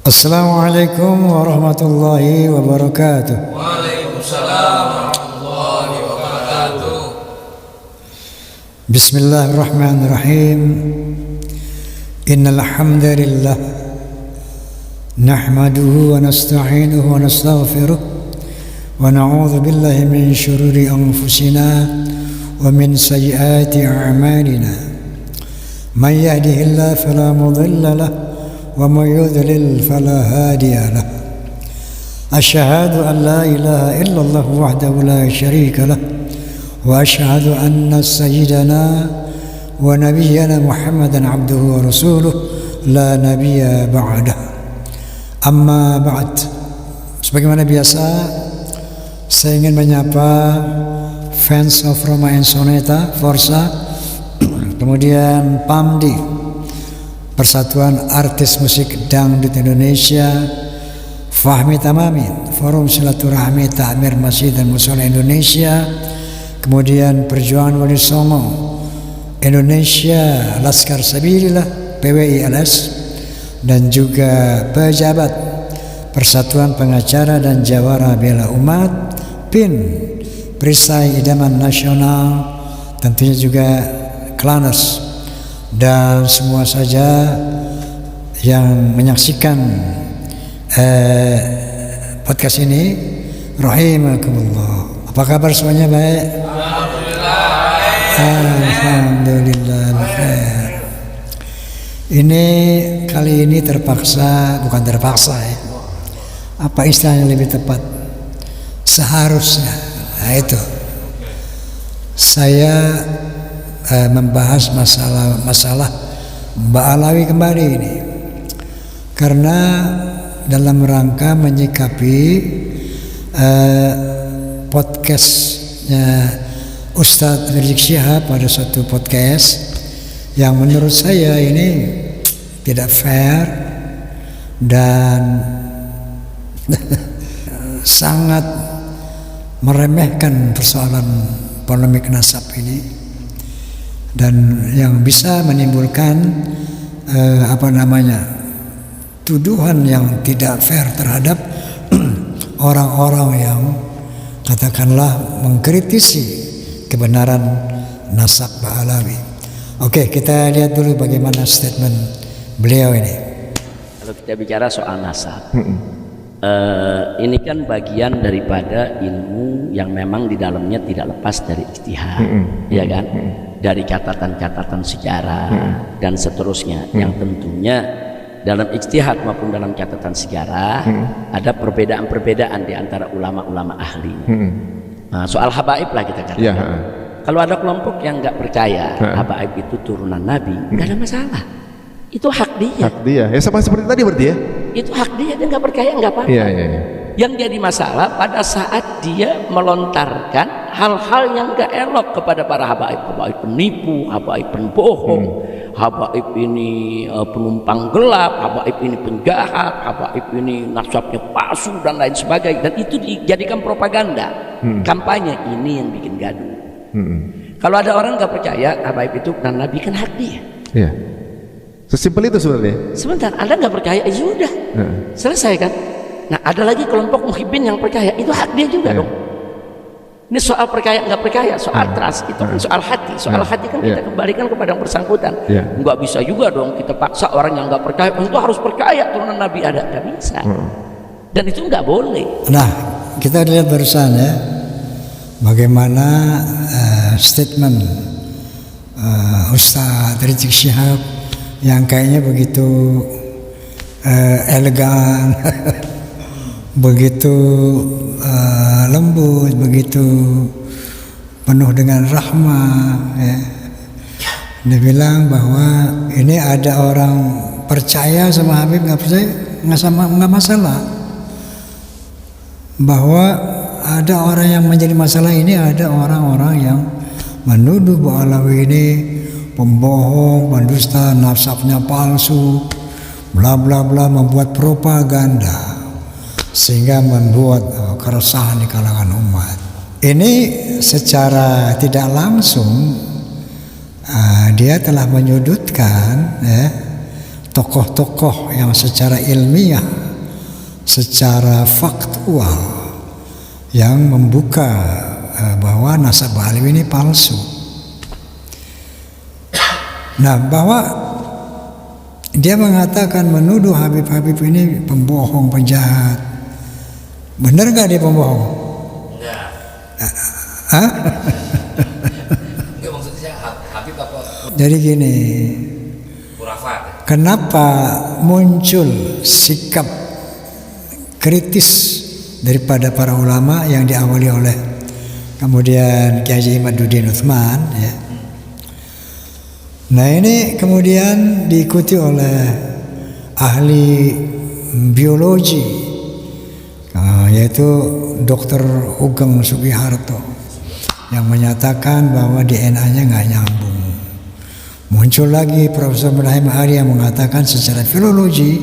Assalamualaikum warahmatullahi wabarakatuh. Waalaikumsalam warahmatullahi wabarakatuh. Bismillahirrahmanirrahim. Innal hamdalillah nahmaduhu wa nasta'inuhu wa nastaghfiruh wa na'udzu billahi min shururi anfusina wa min sayyiati a'malina. May yahdihillahu fala mudilla lahu ومن يضلل فلا هادي له أشهد أن لا إله إلا الله وحده لا شريك له وأشهد أن سيدنا ونبينا محمدا عبده ورسوله لا نبي بعده. Amma ba'd. Sebagaimana biasa, saya ingin menyapa fans of Roma Ensoneta, Forza, kemudian PAMDI, Persatuan Artis Musik Dangdut Indonesia, Fahmi Tamami, Forum Silaturahmi Takmir Masjid dan Mushola Indonesia, kemudian Perjuangan Wali Songo Indonesia, Laskar Sabilillah, PWILS, dan juga pejabat Persatuan Pengacara dan Jawara Bela Umat, PIN, Perisai Idaman Nasional, tentunya juga Klaners, dan semua saja yang menyaksikan podcast ini, rahimakumullah. Apa kabar semuanya? Baik? Alhamdulillah khair. Ini kali ini bukan terpaksa ya. Apa istilahnya lebih tepat? Seharusnya. Nah itu. Saya membahas masalah Mbak Alawi kembali ini, karena dalam rangka menyikapi podcastnya Ustadz Rizik Syihab pada suatu podcast yang menurut saya ini tidak fair dan sangat meremehkan persoalan polemik nasab ini, dan yang bisa menimbulkan tuduhan yang tidak fair terhadap orang-orang yang katakanlah mengkritisi kebenaran nasab Mbak Alawi. Oke, kita lihat dulu bagaimana statement beliau ini. Kalau kita bicara soal nasab, ini kan bagian daripada ilmu yang memang di dalamnya tidak lepas dari ijtihad, ya kan? Dari catatan-catatan sejarah dan seterusnya, yang tentunya dalam ijtihad maupun dalam catatan sejarah ada perbedaan-perbedaan di antara ulama-ulama ahli. Nah, soal habaib lah kita katakan. Ya. Kalau ada kelompok yang nggak percaya habaib itu turunan Nabi, nggak ada masalah. Itu hak dia. Hak dia. Ya sama seperti tadi berarti ya. Itu hak dia nggak percaya nggak apa-apa. Ya. Yang jadi masalah pada saat dia melontarkan hal-hal yang gak elok kepada para habaib penipu, habaib pembohong, habaib ini penumpang gelap, habaib ini penjahat, habaib ini nasabnya palsu dan lain sebagainya, dan itu dijadikan propaganda, kampanye. Ini yang bikin gaduh. Kalau ada orang gak percaya habaib itu dan Nabi, kan hak dia. Iya. Sesimpel itu sebenarnya. Sebentar, Anda gak percaya, ya sudah, selesai kan. Nah, ada lagi kelompok muhibbin yang percaya, itu hak dia juga dong. Ini soal percaya nggak percaya, soal trust, itu kan soal hati. Soal hati kan kita kembalikan kepada yang bersangkutan. Nggak bisa juga dong kita paksa orang yang nggak percaya itu harus percaya turunan Nabi ada, nggak bisa. Dan itu nggak boleh. Nah, kita lihat barusan ya, bagaimana statement Ustadz Rizik Syihab yang kayaknya begitu elegan. Begitu lembut, begitu penuh dengan rahmah ya. Dia bilang bahwa ini ada orang percaya sama Habib, nggak percaya nggak masalah. Bahwa ada orang yang menjadi masalah ini, ada orang-orang yang menuduh Mbak Alawi ini pembohong, pendusta, nasabnya palsu, bla bla bla, membuat propaganda sehingga membuat keresahan di kalangan umat. Ini secara tidak langsung dia telah menyudutkan tokoh-tokoh yang secara ilmiah, secara faktual yang membuka bahwa nasab Alawi ini palsu. Nah, bahwa dia mengatakan menuduh Habib-Habib ini pembohong, penjahat. Benar nggak dia pembohong? Enggak. Hah? Enggak, maksudnya Habib apa Jadi gini, khurafat? kenapa muncul sikap kritis daripada para ulama yang diawali oleh kemudian Kiai Haji Imaduddin Utsman, ya. Nah, ini kemudian diikuti oleh ahli biologi, yaitu Dr. Hugeng Sugiharto, yang menyatakan bahwa DNA-nya nggak nyambung. Muncul lagi Profesor Ibrahim Ari yang mengatakan secara filologi,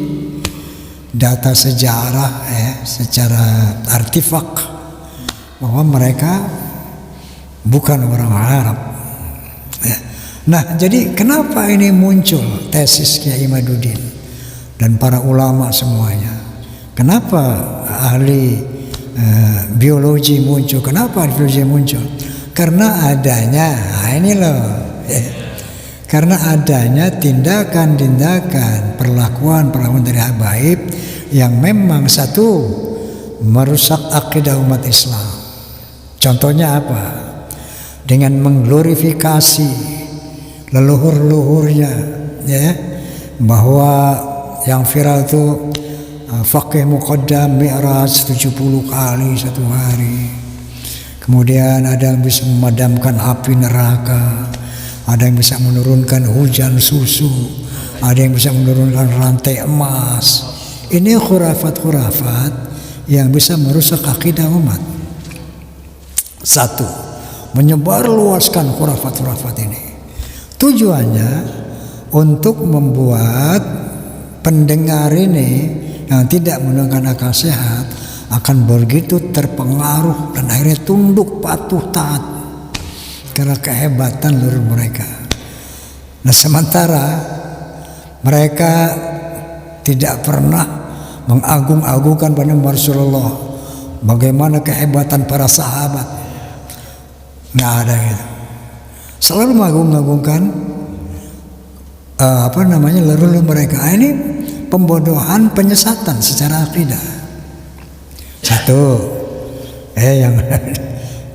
data sejarah, secara artefak, bahwa mereka bukan orang Arab. Nah, jadi kenapa ini muncul tesis Kiai Imaduddin dan para ulama semuanya? Kenapa ahli biologi muncul? Kenapa ahli biologi muncul? Karena adanya, ini loh, karena adanya tindakan-tindakan, perlakuan dari habaib yang memang satu merusak akidah umat Islam. Contohnya apa? Dengan mengglorifikasi leluhur-leluhurnya, ya, bahwa yang viral itu faqih muqaddam mi'raj 70 kali satu hari. Kemudian ada yang bisa memadamkan api neraka, ada yang bisa menurunkan hujan susu, ada yang bisa menurunkan rantai emas. Ini khurafat-khurafat yang bisa merusak akidah umat. Satu, menyebarluaskan khurafat-khurafat ini. Tujuannya untuk membuat pendengar ini yang tidak menggunakan akal sehat akan begitu terpengaruh dan akhirnya tunduk patuh taat karena kehebatan leluhur mereka. Nah, sementara mereka tidak pernah mengagung-agungkan pada Rasulullah, bagaimana kehebatan para sahabat, nggak ada gitu. Selalu mengagung-agungkan leluhur mereka. Ini pembodohan, penyesatan secara akidah. Satu,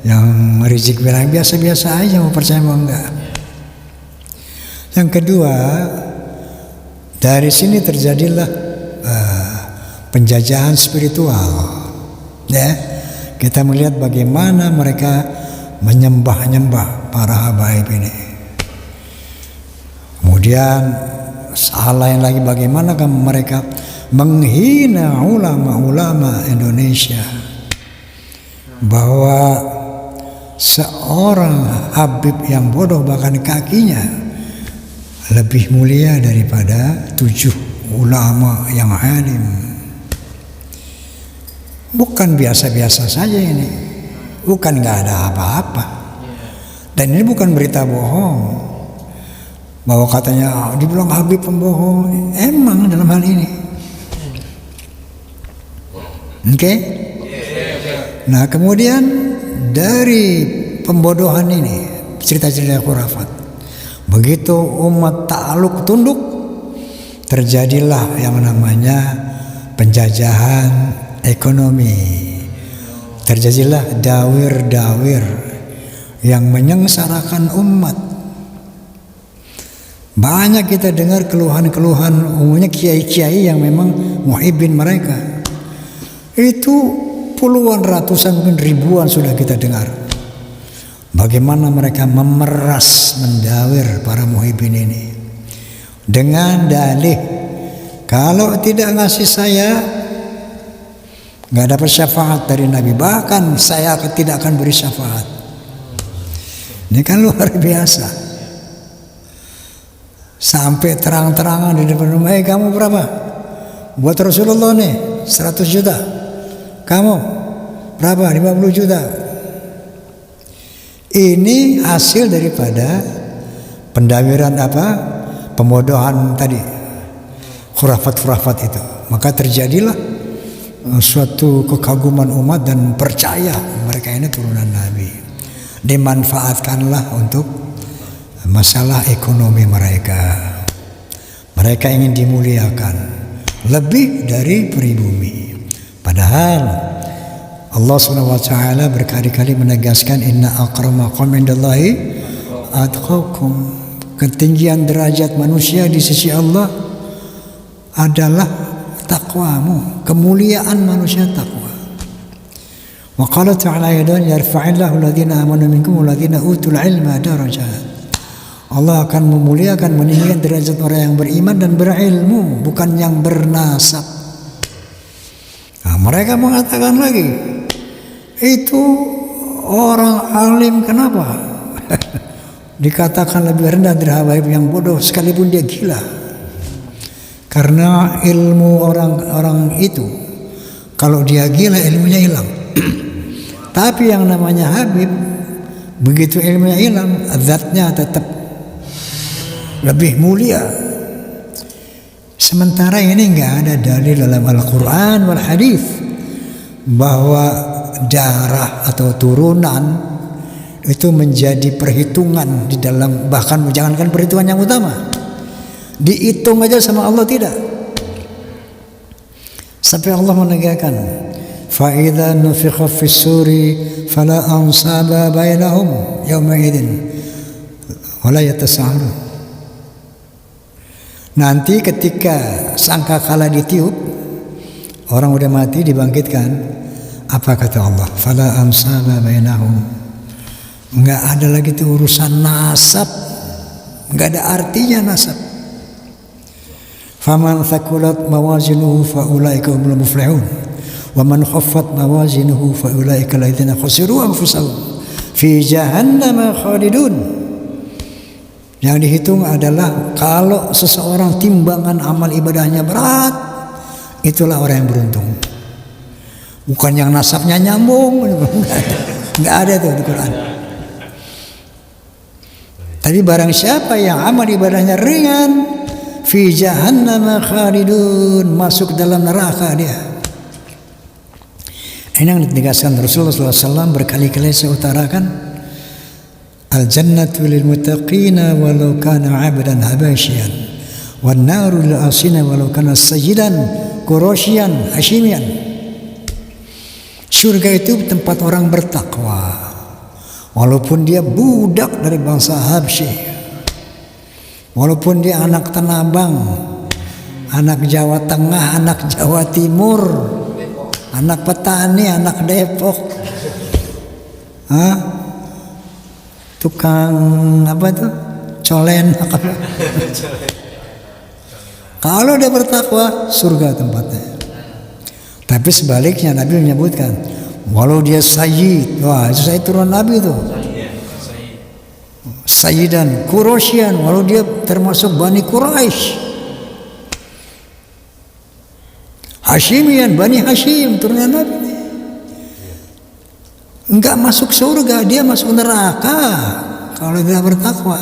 yang Rizik bilang biasa-biasa aja, mau percaya mau enggak. Yang kedua, dari sini terjadilah penjajahan spiritual. Ya, kita melihat bagaimana mereka menyembah-nyembah para habaib ini. Kemudian hal lain lagi, bagaimana mereka menghina ulama-ulama Indonesia, bahwa seorang habib yang bodoh bahkan kakinya lebih mulia daripada 7 ulama yang alim. Bukan biasa-biasa saja ini, bukan nggak ada apa-apa. Dan ini bukan berita bohong bahwa katanya dibilang Habib pembohong. Emang dalam hal ini, oke? Nah, kemudian dari pembodohan ini, cerita-cerita khurafat, begitu umat takluk tunduk, terjadilah yang namanya penjajahan ekonomi. Terjadilah dawir-dawir yang menyengsarakan umat. Banyak kita dengar keluhan-keluhan umumnya kiai-kiai yang memang muhibbin mereka. Itu puluhan, ratusan, mungkin ribuan sudah kita dengar. Bagaimana mereka memeras, mendawir para muhibbin ini. Dengan dalih, kalau tidak ngasih saya, nggak dapat syafaat dari Nabi. Bahkan saya tidak akan beri syafaat. Ini kan luar biasa. Sampai terang-terangan di depan rumah, kamu berapa? Buat Rasulullah nih 100 juta. Kamu berapa? 50 juta. Ini hasil daripada pendawiran pembodohan tadi. khurafat-khurafat itu. Maka terjadilah suatu kekaguman umat dan percaya mereka ini turunan Nabi. Dimanfaatkanlah untuk masalah ekonomi mereka. Mereka ingin dimuliakan lebih dari pribumi. Padahal Allah SWT berkali-kali menegaskan inna akramakum indallahi atqakum. Ketinggian derajat manusia di sisi Allah adalah takwamu. Kemuliaan manusia takwa. Wa qala ta'ala yadan yarfa'illahu alladhina amanu minkum walladhina utul ilma darajat. Allah akan memuliakan, meninggikan derajat orang yang beriman dan berilmu, bukan yang bernasab. Nah, mereka mengatakan lagi, itu orang alim kenapa dikatakan lebih rendah dari habaib yang bodoh sekalipun dia gila? Karena ilmu orang-orang itu, kalau dia gila ilmunya hilang. Tapi yang namanya habib, begitu ilmunya hilang, zatnya tetap lebih mulia. Sementara ini nggak ada dalil dalam Al-Quran wal Hadis bahwa darah atau turunan itu menjadi perhitungan di dalam, bahkan jangankan perhitungan yang utama, dihitung aja sama Allah tidak. Sampai Allah menegakkan, fa idza nufikha fis suri fala ansaba bainahum yawma idzin wala yatasaalun. Nanti ketika sangkakala ditiup, orang udah mati dibangkitkan, apa kata Allah? Fala ansaba bainahum. Enggak ada lagi tuh urusan nasab, enggak ada artinya nasab. Faman thaqulat mawazinuhu fa ulaika humul muflihun wa man khaffat mawazinuhu fa ulaika alladziina khasiru anfusahum fi jahannam khalidun. Yang dihitung adalah kalau seseorang timbangan amal ibadahnya berat, itulah orang yang beruntung. Bukan yang nasabnya nyambung, enggak ada tuh di Quran. Tapi barang siapa yang amal ibadahnya ringan, fi jahannam khalidun, masuk dalam neraka dia. Ini yang ditegaskan Rasulullah SAW berkali-kali saya utarakan. Al-jannatu lil muttaqina walau kana 'abdan habasyian wan naru lil asina walau kana sayyidan qurasyian hasyimian. Surga itu tempat orang bertakwa walaupun dia budak dari bangsa Habsyi, walaupun dia anak Tanah Abang, anak Jawa Tengah, anak Jawa Timur, anak petani, anak Depok, tukang apa tuh, colen. Kalau dia bertakwa, surga tempatnya. Tapi sebaliknya Nabi menyebutkan, walau dia sayyid, wah itu saya turun Nabi itu, sayyidan Quraisyan, walau dia termasuk Bani Quraisy, Hasyimian, Bani Hashim, turunan Nabi, enggak masuk surga, dia masuk neraka kalau dia bertakwa.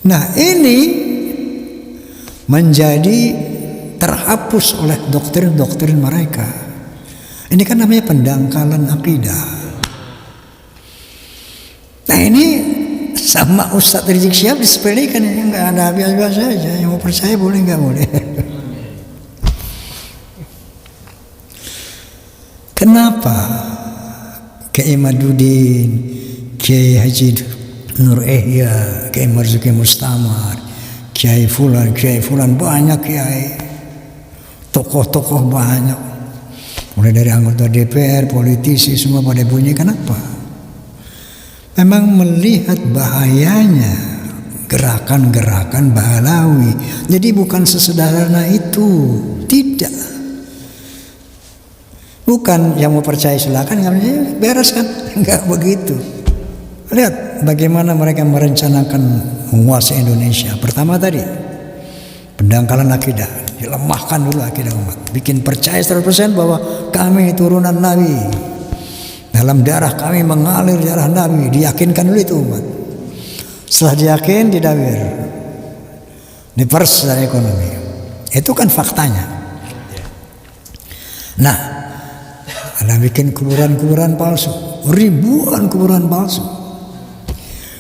Nah ini menjadi terhapus oleh doktrin-doktrin mereka. Ini kan namanya pendangkalan akidah. Nah ini sama Ustadz Rizik Syihab disepelekan, ini enggak ada habis-habis saja. Yang mau percaya boleh, enggak boleh. Kenapa Kiai Madudin, Kiai Haji Nur Ihya, Kiai Marzuki Mustamar, Kiai Fulan, banyak kiai, tokoh-tokoh banyak, mulai dari anggota DPR, politisi, semua pada bunyi. Kenapa? Memang melihat bahayanya gerakan-gerakan Bahlawi. Jadi bukan sesederhana itu, tidak. Bukan yang mau percaya silakan, yang beres kan? Enggak begitu. Lihat bagaimana mereka merencanakan menguasai Indonesia. Pertama tadi pendangkalan akidah, dilemahkan dulu akidah umat, bikin percaya 100% bahwa kami turunan Nabi, dalam darah kami mengalir darah Nabi, diyakinkan dulu itu umat. Setelah diyakin didawir, Diperes dari ekonomi. Itu kan faktanya. Nah, ada bikin kuburan-kuburan palsu, ribuan kuburan palsu.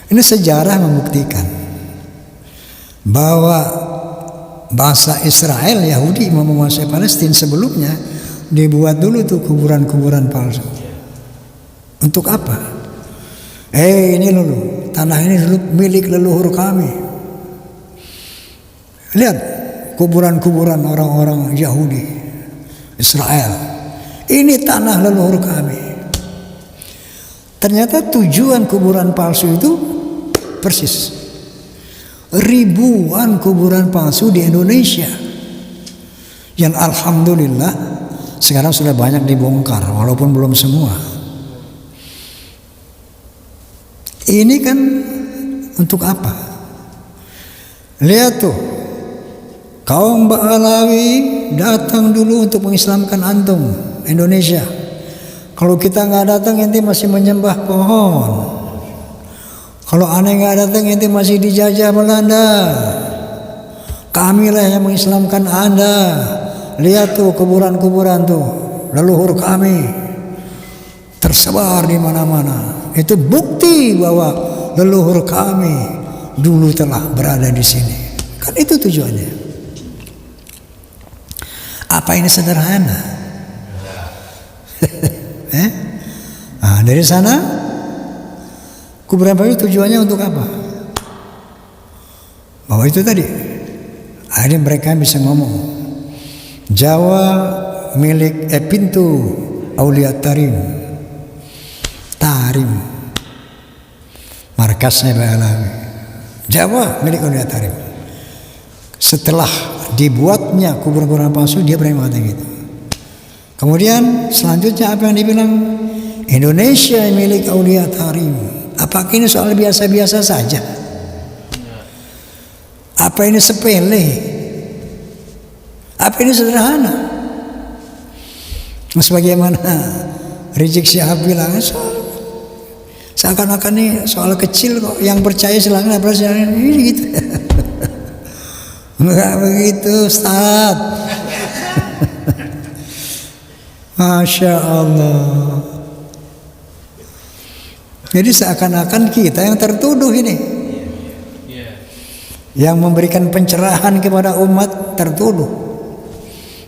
Ini sejarah membuktikan bahwa bangsa Israel, Yahudi mau menguasai Palestina sebelumnya dibuat dulu tuh kuburan-kuburan palsu. Untuk apa? Ini dulu, tanah ini dulu milik leluhur kami. Lihat kuburan-kuburan orang-orang Yahudi, Israel. Ini tanah leluhur kami. Ternyata tujuan kuburan palsu itu persis. Ribuan kuburan palsu di Indonesia. Yang alhamdulillah sekarang sudah banyak dibongkar, walaupun belum semua. Ini kan untuk apa? Lihat tuh, kaum Ba'alawi datang dulu untuk mengislamkan antum Indonesia. Kalau kita nggak datang, ente masih menyembah pohon. Kalau aneh nggak datang, ente masih dijajah Belanda. Kamilah yang mengislamkan Anda. Lihat tuh kuburan-kuburan tuh, leluhur kami tersebar di mana-mana. Itu bukti bahwa leluhur kami dulu telah berada di sini. Kan itu tujuannya. Apa ini sederhana? Nah, dari sana kuburan palsu tujuannya untuk apa? Bahwa itu tadi, akhirnya mereka bisa ngomong Jawa milik pintu Aulia Tarim. Tarim, markasnya Ba'alawi. Jawa milik Aulia Tarim. Setelah dibuatnya kuburan-kuburan palsu, dia berani mengatakan gitu. Kemudian selanjutnya apa yang dibilang? Indonesia milik Aulia Tarim. Apakah ini soal biasa-biasa saja? Apa ini sepele? Apa ini sederhana? Sebagaimana Rizik Syihab bilang, seakan-akan ini soal kecil kok, yang percaya silahkan, ini gitu. Enggak begitu, Ustaz. Masya Allah. Jadi seakan-akan kita yang tertuduh ini, yang memberikan pencerahan kepada umat tertuduh.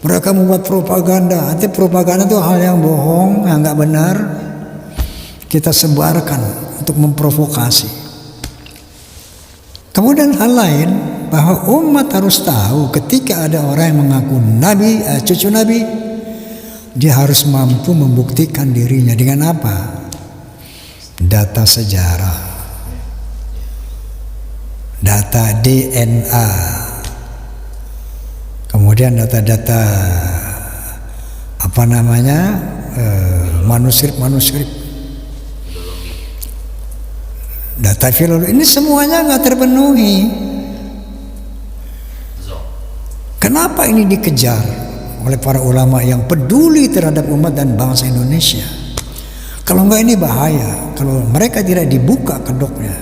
Mereka membuat propaganda. Artinya propaganda itu hal yang bohong, yang nggak benar. Kita sebarkan untuk memprovokasi. Kemudian hal lain, bahwa umat harus tahu ketika ada orang yang mengaku nabi, cucu nabi, dia harus mampu membuktikan dirinya dengan apa? Data sejarah, data DNA, kemudian data-data apa namanya, manuskrip, data filologi. Ini semuanya nggak terpenuhi. Kenapa ini dikejar oleh para ulama yang peduli terhadap umat dan bangsa Indonesia? Kalau enggak, ini bahaya. Kalau mereka tidak dibuka kedoknya,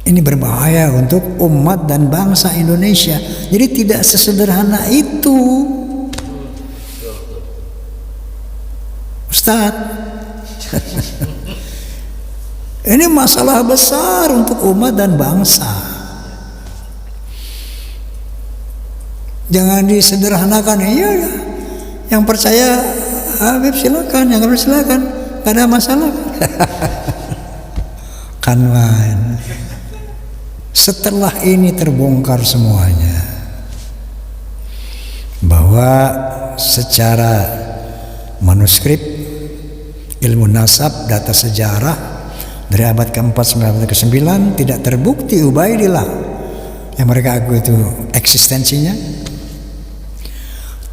ini berbahaya untuk umat dan bangsa Indonesia. Jadi tidak sesederhana itu, Ustaz. Ini masalah besar untuk umat dan bangsa. Jangan disederhanakan. Iya, yang percaya Habib silakan, yang nggak silakan, nggak ada masalah. Kan main. Setelah ini terbongkar semuanya, bahwa secara manuskrip, ilmu nasab, data sejarah dari abad ke-4 sampai abad ke-9 tidak terbukti Ubaidillah yang mereka akui itu eksistensinya.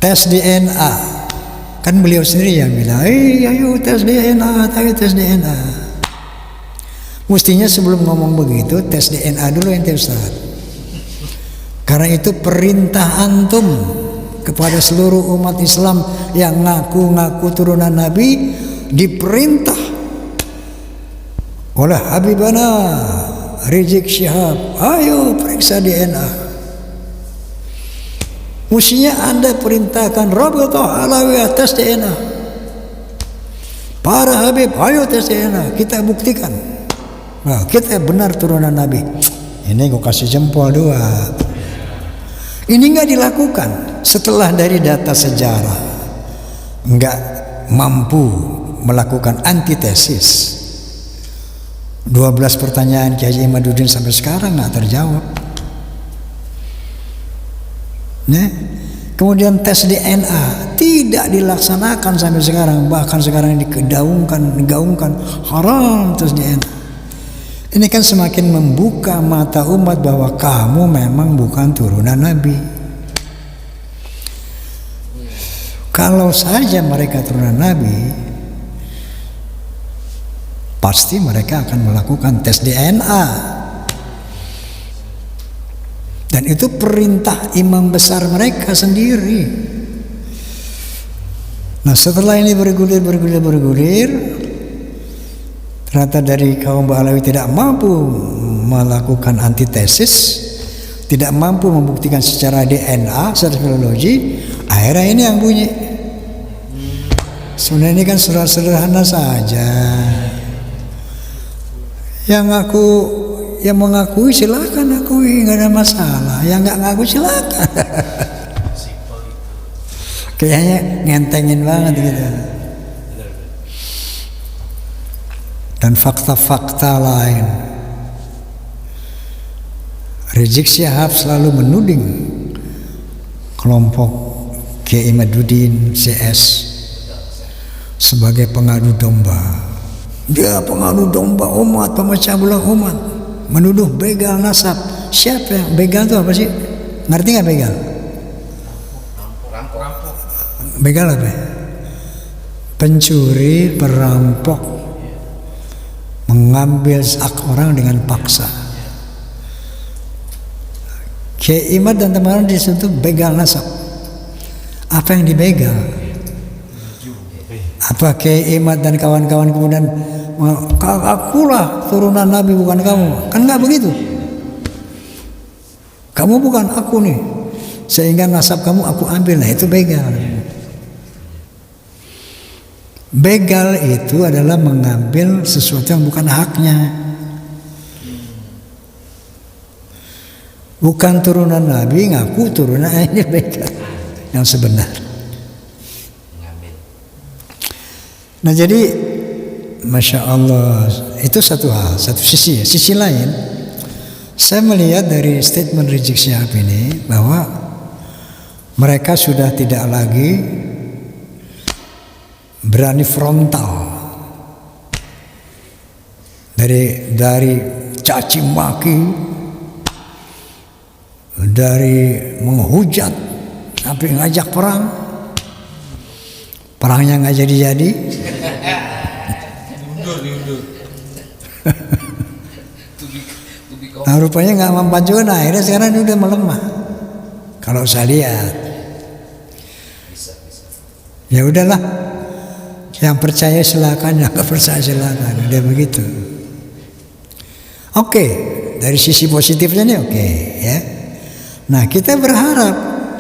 Tes DNA, kan beliau sendiri yang bilang, ayo tes DNA, tes DNA. Mestinya sebelum ngomong begitu, tes DNA dulu ente Ustaz. Karena itu perintah antum kepada seluruh umat Islam yang ngaku-ngaku turunan Nabi, diperintah oleh Habibana Rizik Syihab, ayo periksa DNA. Mestinya Anda perintahkan Rabitah Alawiyah tes DNA. Para Habib, ayo tes DNA, kita buktikan. Nah, kita benar turunan Nabi. Ini gue kasih jempol 2. Ini nggak dilakukan setelah dari data sejarah nggak mampu melakukan antitesis. 12 pertanyaan Kiai Imaduddin sampai sekarang nggak terjawab. Nah, kemudian tes DNA tidak dilaksanakan sampai sekarang, bahkan sekarang digaungkan haram tes DNA. Ini kan semakin membuka mata umat bahwa kamu memang bukan turunan Nabi. Kalau saja mereka turunan Nabi, pasti mereka akan melakukan tes DNA. Dan itu perintah imam besar mereka sendiri. Nah, setelah ini bergulir, ternyata dari kaum Ba'alawi tidak mampu melakukan antitesis, tidak mampu membuktikan secara DNA, secara filologi. Akhirnya ini yang bunyi. Sebenarnya ini kan sederhana saja. Yang mengakui silakan akui, nggak ada masalah. Yang nggak ngaku silakan. Kayaknya ngentengin banget gitu. Dan fakta-fakta lain. Rizik Syihab selalu menuding kelompok Kiai Imaduddin CS sebagai pengadu domba. Dia pengadu domba umat, pemecah belah umat. Menuduh begal nasab. Siapa yang begal itu apa sih? Ngerti nggak begal? Begal apa? Pencuri, perampok, mengambil hak orang dengan paksa. Kiai Imad dan teman-teman disitu begal nasab. Apa yang dibegal? Apa Kiai Imad dan kawan-kawan kemudian akulah turunan Nabi bukan kamu? Kan nggak begitu. Kamu bukan aku nih, sehingga nasab kamu aku ambil. Nah, itu begal. Begal itu adalah mengambil sesuatu yang bukan haknya. Bukan turunan Nabi, ngaku turunan, ini begal yang sebenar. Nah, jadi Masya Allah, itu satu hal, satu sisi. Sisi lain, saya melihat dari statement Rizik Syihab ini bahwa mereka sudah tidak lagi berani frontal dari caci maki, dari menghujat sampai ngajak perang. Perangnya nggak jadi-jadi. Nah, rupanya nggak mempan juga. Nah, akhirnya sekarang ini udah melemah. Kalau saya lihat, ya udahlah. Yang percaya silakan, yang nggak percaya silakan. Udah begitu. Oke, dari sisi positifnya nih oke, ya. Nah, kita berharap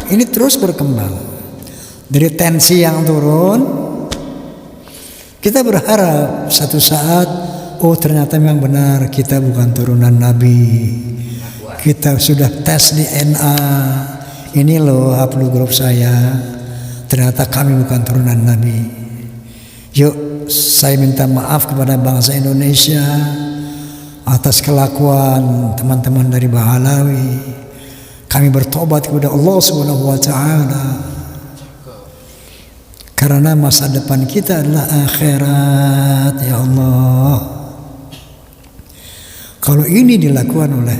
ini terus berkembang. Dari tensi yang turun, kita berharap satu saat, oh ternyata memang benar kita bukan turunan Nabi. Kita sudah tes di DNA. Ini loh haplu grup saya. Ternyata kami bukan turunan Nabi. Yuk, saya minta maaf kepada bangsa Indonesia atas kelakuan teman-teman dari Ba'alawi. Kami bertobat kepada Allah Subhanahu wa taala. Karena masa depan kita adalah akhirat, ya Allah. Kalau ini dilakukan oleh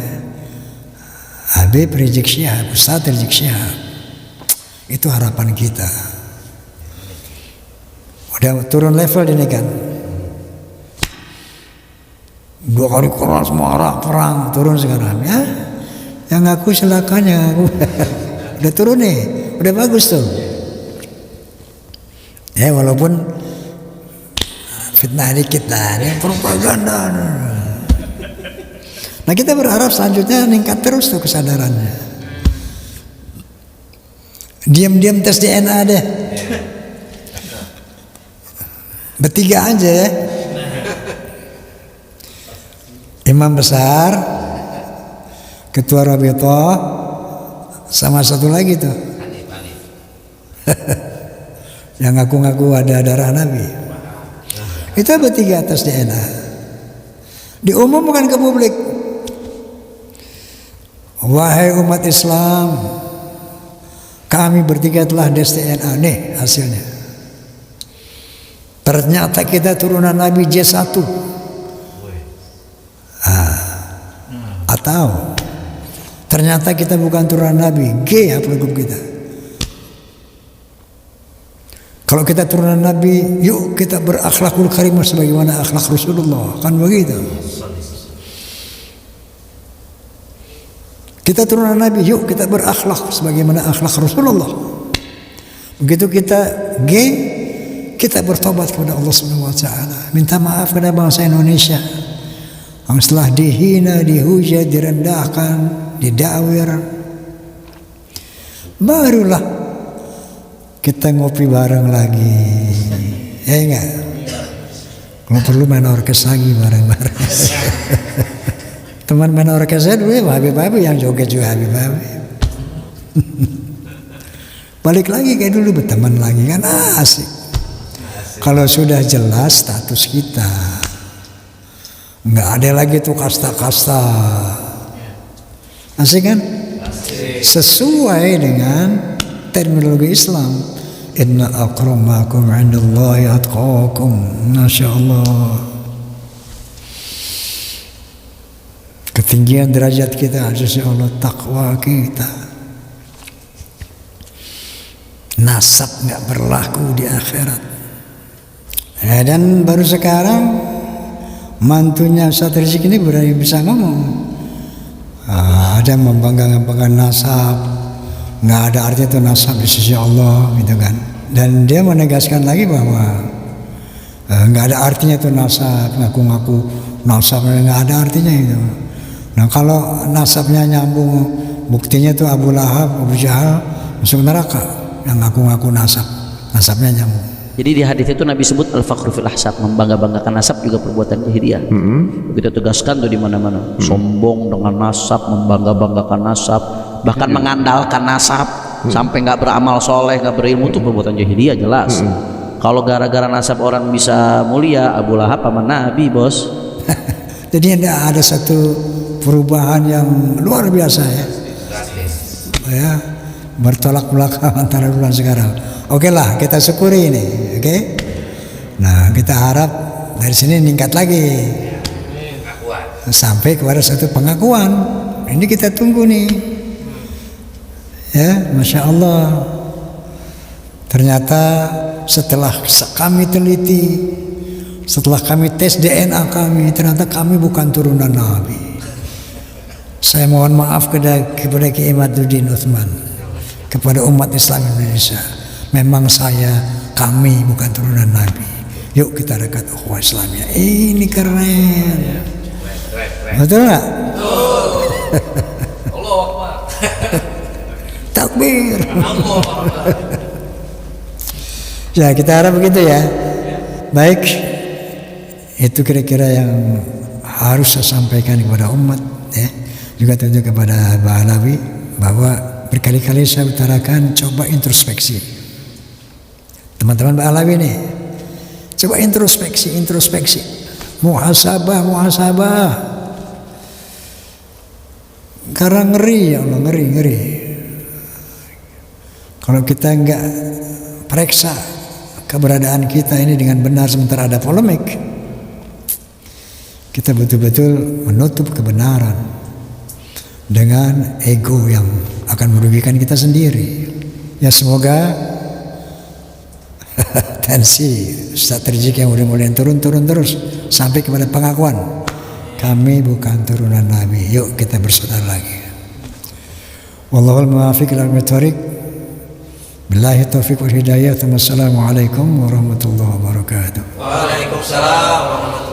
Habib Rizik Syihab, Ustaz Rizik Syihab, itu harapan kita. Udah turun level ini kan. 2 kali keras marah perang, turun sekarang ya. Yang ngaku silakan, yang ngaku. Udah turun nih, udah bagus tuh. Ya walaupun fitnah dikit lah, ini propaganda. Nah, kita berharap selanjutnya meningkat terus tuh kesadarannya. Diam-diam tes DNA deh. Bertiga aja ya. Imam besar, ketua Rabithah, sama satu lagi tuh. Yang ngaku-ngaku ada darah Nabi. Itu bertiga tes DNA. Diumumkan ke publik. Wahai umat Islam, kami bertiga telah tes DNA. Nih hasilnya. Ternyata kita turunan Nabi J1. Atau ternyata kita bukan turunan Nabi G haplogrup kita. Kalau kita turunan Nabi, yuk kita berakhlakul karimah sebagaimana akhlak Rasulullah, kan begitu. Kita turunan Nabi, yuk kita berakhlak sebagaimana akhlak Rasulullah. Begitu kita G, kita bertobat kepada Allah Subhanahu wa taala, minta maaf kepada bangsa Indonesia yang setelah dihina, dihujat, direndahkan, didakwir. Barulah kita ngopi bareng lagi. Enggak? Kalau perlu main orkes lagi bareng-bareng. Teman main orkes saya dulu ya Habib-Habib, yang joget juga Habib-Habib. Balik lagi kayak dulu, berteman lagi kan asik. Kalau sudah jelas status kita, nggak ada lagi tuh kasta-kasta. Asik kan? Sesuai dengan terminologi Islam. Inna akramakum indallahi atqakum. Masya Allah. Ketinggian derajat kita insya Allah takwa kita. Nasab nggak berlaku di akhirat. Dan baru sekarang mantunya Ustaz Rizik ini berani bisa ngomong. Ada membanggakan nasab, nggak ada artinya itu nasab di sisi Allah gitu kan. Dan dia menegaskan lagi bahwa nggak ada artinya itu nasab, ngaku-ngaku nasab nggak ada artinya itu. Nah kalau nasabnya nyambung, buktinya itu Abu Lahab, Abu Jahal masuk neraka yang ngaku-ngaku nasabnya nyambung. Jadi di hadis itu Nabi sebut al-faqru fil ahsab, membangga-banggakan nasab juga perbuatan jahiliyah. Kita tegaskan tuh di mana-mana. Sombong dengan nasab, membangga-banggakan nasab, bahkan mengandalkan nasab sampai nggak beramal soleh, nggak berilmu, itu perbuatan jahiliyah jelas. Kalau gara-gara nasab orang bisa mulia, Abu Lahab sama Nabi, bos. Jadi ada satu perubahan yang luar biasa ya. Ya, bertolak belakang antara dulu dan sekarang. Oke lah, kita syukuri ini, oke? Nah, kita harap dari sini meningkat lagi sampai kepada satu pengakuan. Ini kita tunggu nih, ya, masya Allah. Ternyata setelah kami teliti, setelah kami tes DNA kami, ternyata kami bukan turunan Nabi. Saya mohon maaf kepada Kiai Imaduddin Utsman, kepada umat Islam Indonesia. Memang kami bukan turunan Nabi. Yuk kita dekat ukhuwah Islamiyah. Ini keren. Betul nggak? Betul. Allahu Akbar. Takbir. Allahu Akbar. Ya kita harap begitu ya. Baik. Itu kira-kira yang harus saya sampaikan kepada umat ya. Juga tentu kepada Pak Alawi bahwa berkali-kali saya utarakan coba introspeksi. Teman-teman Pak Alawi nih, coba introspeksi, muhasabah. Karena ngeri ya Allah, ngeri. Kalau kita nggak periksa keberadaan kita ini dengan benar sementara ada polemik, kita betul-betul menutup kebenaran dengan ego yang akan merugikan kita sendiri. Ya semoga tensi Ustaz Rizik yang mudah-mudahan turun terus sampai kepada pengakuan kami bukan turunan Nabi. Yuk kita bersaudara lagi. Wallahul muwaffiq ila al-thoriq. Billahi taufiq wal hidayah. Wassalamualaikum warahmatullahi wabarakatuh. Waalaikumsalam warahmatullahi wabarakatuh.